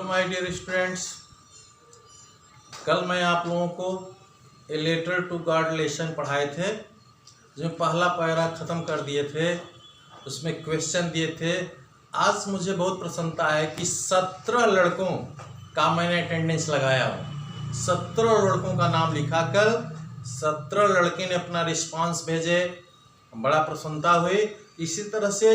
Hello my dear students, कल मैं आप लोगों को a letter to God lesson पढ़ाए थे, जिसमें पहला पैरा ख़त्म कर दिए थे। उसमें क्वेश्चन दिए थे। आज मुझे बहुत प्रसन्नता है कि 17 लड़कों का मैंने अटेंडेंस लगाया हूँ। 17 लड़कों का नाम लिखा, कल 17 लड़के ने अपना रिस्पांस भेजे, बड़ा प्रसन्नता हुई। इसी तरह से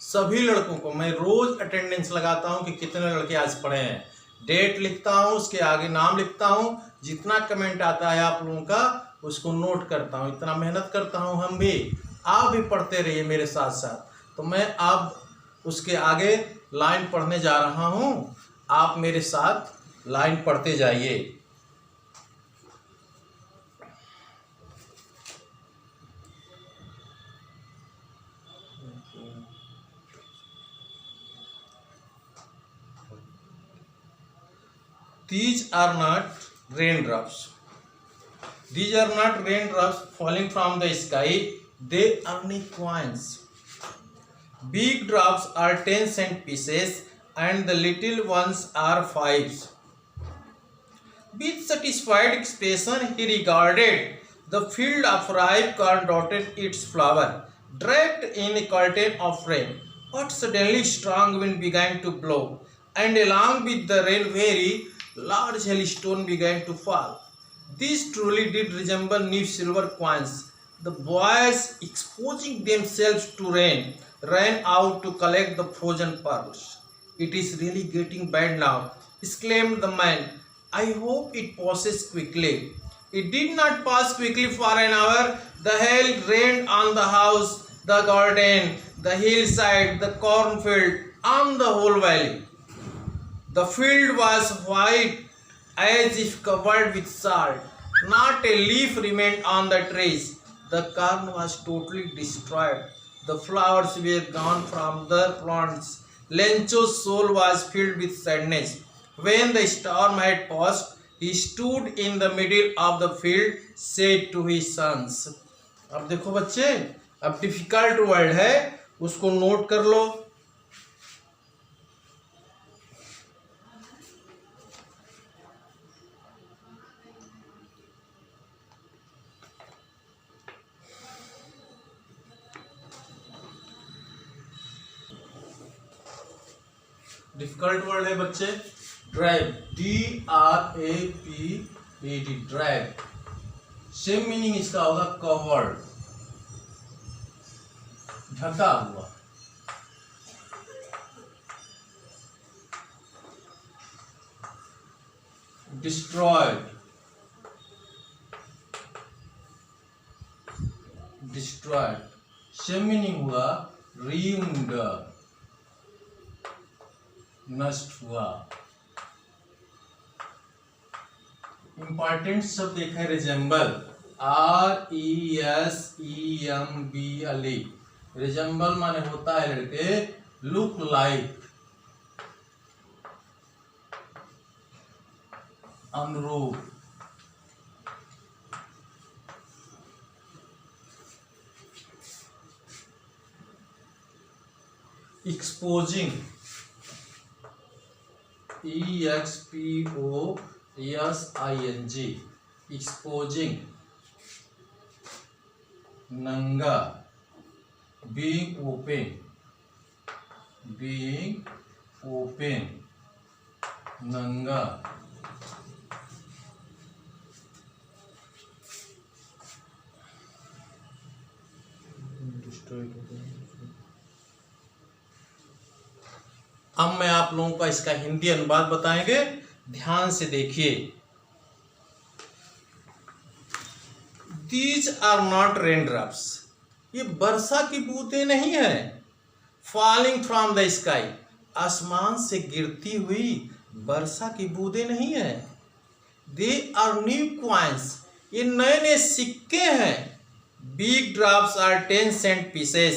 सभी लड़कों को मैं रोज़ अटेंडेंस लगाता हूं कि कितने लड़के आज पढ़े हैं। डेट लिखता हूं, उसके आगे नाम लिखता हूं, जितना कमेंट आता है आप लोगों का उसको नोट करता हूं। इतना मेहनत करता हूं हम भी, आप भी पढ़ते रहिए मेरे साथ साथ। तो मैं अब उसके आगे लाइन पढ़ने जा रहा हूं, आप मेरे साथ लाइन पढ़ते जाइए। These are not raindrops. These are not raindrops falling from the sky. They are coins. Big drops are 10-cent pieces, and the little ones are 5s. With satisfied expression, he regarded the field of ripe corn dotted its flower, draped in a curtain of rain. But suddenly strong wind began to blow, and along with the rain very large hailstone began to fall. These truly did resemble new silver coins. The boys, exposing themselves to rain, ran out to collect the frozen pearls. "It is really getting bad now," exclaimed the man. "I hope it passes quickly." It did not pass quickly for an hour. The hail rained on the house, the garden, the hillside, the cornfield, and the whole valley. The field was white as if covered with salt. Not a leaf remained on the trees. The corn was totally destroyed. The flowers were gone from the plants. Lencho's soul was filled with sadness. When the storm had passed, he stood in the middle of the field, said to his sons. अब देखो बच्चे, अब difficult word है, उसको note कर लो। Difficult word है बच्चे, drag, DRAPED, drag. Same meaning इसका होगा कवर्ड, ढका हुआ। डिस्ट्रॉयड, डिस्ट्रॉयड, सेम मीनिंग हुआ रीम्ड, नष्ट हुआ। इंपॉर्टेंट शब्द देखा है रिजेंबल, RESEMBLE। रिजेंबल माने होता है लड़के लुक लाइक, अनुरूप। एक्सपोजिंग, EXPOSING, एक्सपोजिंग, नंगा, बीइंग ओपन, बीइंग ओपन, नंगा। अब मैं आप लोगों का इसका हिंदी अनुवाद बताएंगे, ध्यान से देखिए। These are not raindrops. ये वर्षा की बूंदें नहीं है। Falling from the sky, आसमान से गिरती हुई वर्षा की बूंदें नहीं है। They are new coins, ये नए नए सिक्के हैं। Big drops are 10-cent pieces,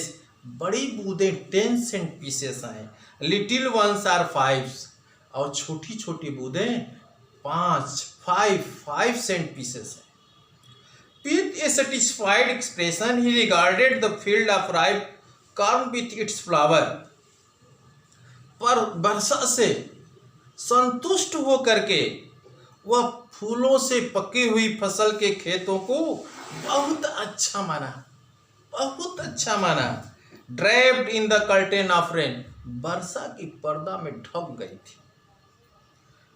बड़ी बूंदें 10-cent pieces हैं। Little ones are 5s, और छोटी छोटी बूंदें 5-cent pieces हैं। With a satisfied expression, he regarded the field of ripe corn with its flower. पर वर्षा से संतुष्ट हो करके वह फूलों से पकी हुई फसल के खेतों को बहुत अच्छा माना, बहुत अच्छा माना। Draped in the curtain of rain, वर्षा की पर्दा में ढक गई थी।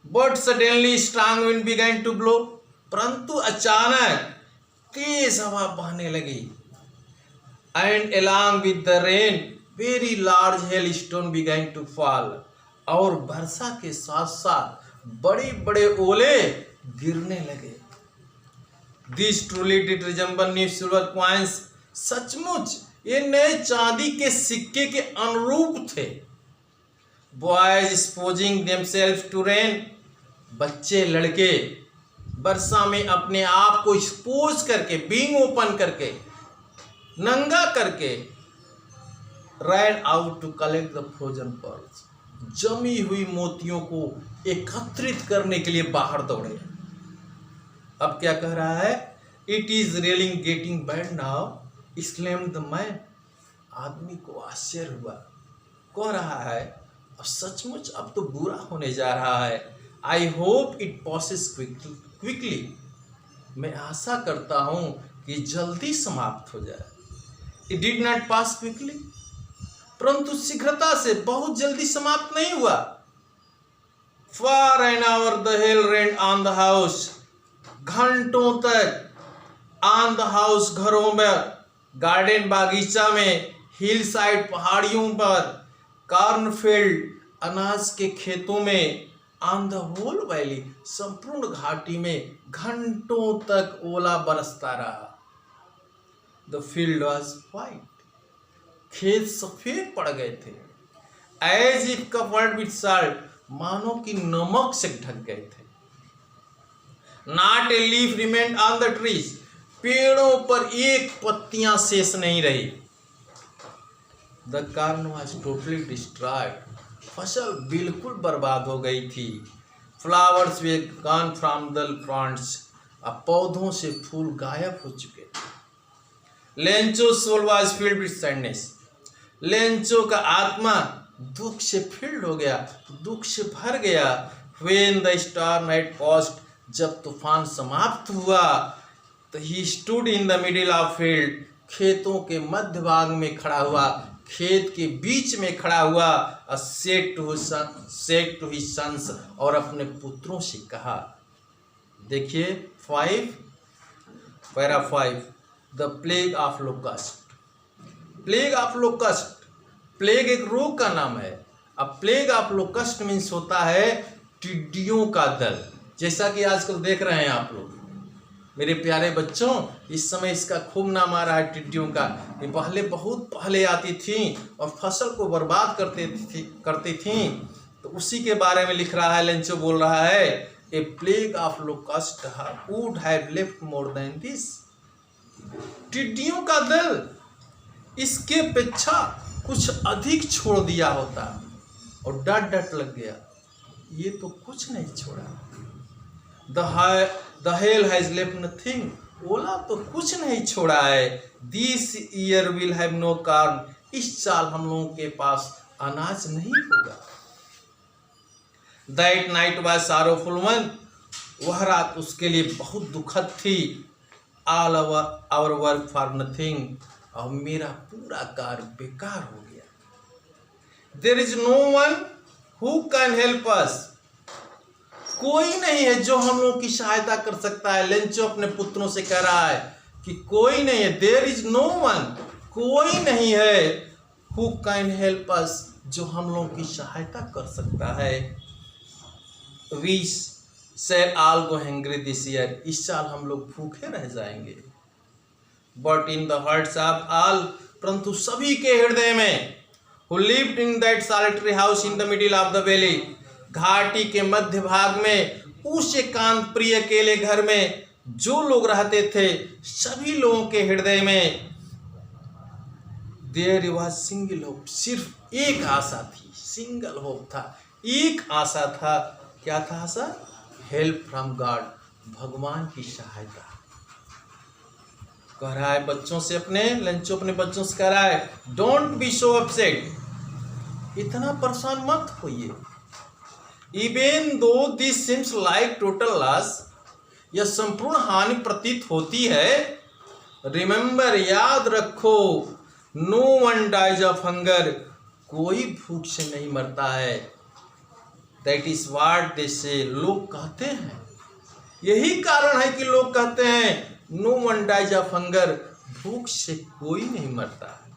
But suddenly strong wind began to blow, परंतु अचानक तेज हवा बहने लगी। And along with the rain very large hailstone began to fall, और वर्षा के साथ साथ बड़े बड़े ओले गिरने लगे। This truly did resemble new silver coins, सचमुच ये नए चांदी के सिक्के के अनुरूप थे। Boys exposing themselves to rain, बच्चे लड़के वर्षा में अपने आप को एक्सपोज करके, बीइंग ओपन करके, नंगा करके, ran out to collect the frozen pearls, जमी हुई मोतियों को एकत्रित करने के लिए बाहर दौड़े। अब क्या कह रहा है? It is really getting bad now, exclaimed the man. आदमी को आश्चर्य हुआ, कह रहा है अब सचमुच अब तो बुरा होने जा रहा है। I hope it passes quickly, मैं आशा करता हूं कि जल्दी समाप्त हो जाए। It did not pass quickly, परंतु शीघ्रता से बहुत जल्दी समाप्त नहीं हुआ। For an hour the hell rain on the house, घंटों तक ऑन द हाउस, घरों में, गार्डन बागीचा में, हिल साइड पहाड़ियों पर, कॉर्नफील्ड अनाज के खेतों में, ऑन द होल वैली संपूर्ण घाटी में घंटों तक ओला बरसता रहा। द फील्ड वॉज व्हाइट, खेत सफेद पड़ गए थे। As if covered with salt, मानो कि नमक से ढक गए थे। Not a leaf remained on the trees, पेड़ों पर एक पत्तियां शेष नहीं रही। The corn was totally destroyed, फसल बिल्कुल बर्बाद हो गई थी। Flowers were gone from the plants, अब पौधों से फूल गायब हो चुके थे। Lencho soul was filled with sadness, Lencho का आत्मा दुख से फिल्ड हो गया, दुख से भर गया। When the star night past, जब तूफान समाप्त हुआ, तो he stood in the middle of field, खेतों के मध्य भाग में खड़ा हुआ, खेत के बीच में खड़ा हुआ। सेड टू हिज सन्स, और अपने पुत्रों से कहा। देखिए 5 para 5, the plague of locust. Plague of locust, plague एक रोग का नाम है। अब प्लेग ऑफ लोकस्ट मीन्स होता है टिड्डियों का दल, जैसा कि आजकल देख रहे हैं आप लोग मेरे प्यारे बच्चों। इस समय इसका खूब नाम आ रहा है टिड्डियों का। ये पहले बहुत पहले आती थी और फसल को बर्बाद करती थी। तो उसी के बारे में लिख रहा है, लेंचो बोल रहा है, a plague of locust would have left more than this. टिड्डियों का दल इसके अपेक्षा कुछ अधिक छोड़ दिया होता, और डट लग गया, ये तो कुछ नहीं छोड़ा। The hail has left nothing, ओला तो कुछ नहीं छोड़ा है। This year will have no corn, इस साल हम लोगों के पास अनाज नहीं होगा। That night was sorrowful one, वह रात उसके लिए बहुत दुखद थी। All our work for nothing, और मेरा पूरा कार्य बेकार हो गया। There is no one who can help us, कोई नहीं है जो हम लोगों की सहायता कर सकता है। लेंचो अपने पुत्रों से कह रहा है कि कोई नहीं है, देयर इज नो वन, कोई नहीं है, हु कैन हेल्प अस, जो हम लोगों की सहायता कर सकता है। We shall all go hungry this year, इस साल हम लोग भूखे रह जाएंगे। But in the hearts of all, परंतु सभी के हृदय में, who lived in that solitary house in the middle of the valley, घाटी के मध्य भाग में उस एकांत प्रिय अकेले घर में जो लोग रहते थे, सभी लोगों के हृदय में देयर वाज सिंगल होप, सिर्फ एक आशा थी। सिंगल होप था, एक आशा था। क्या था आशा? हेल्प फ्रॉम गॉड, भगवान की सहायता। कह रहा है बच्चों से, अपने लेंचो अपने बच्चों से कह रहा है, डोंट बी सो अपसेट, इतना परेशान मत होइए। Even though this seems like total loss, यह संपूर्ण हानि प्रतीत होती है। रिमेंबर, याद रखो, no one dies of hunger, कोई भूख से नहीं मरता है। दैट इज व्हाट दे से, लोग कहते हैं, यही कारण है कि लोग कहते हैं no one dies of hunger, भूख से कोई नहीं मरता है।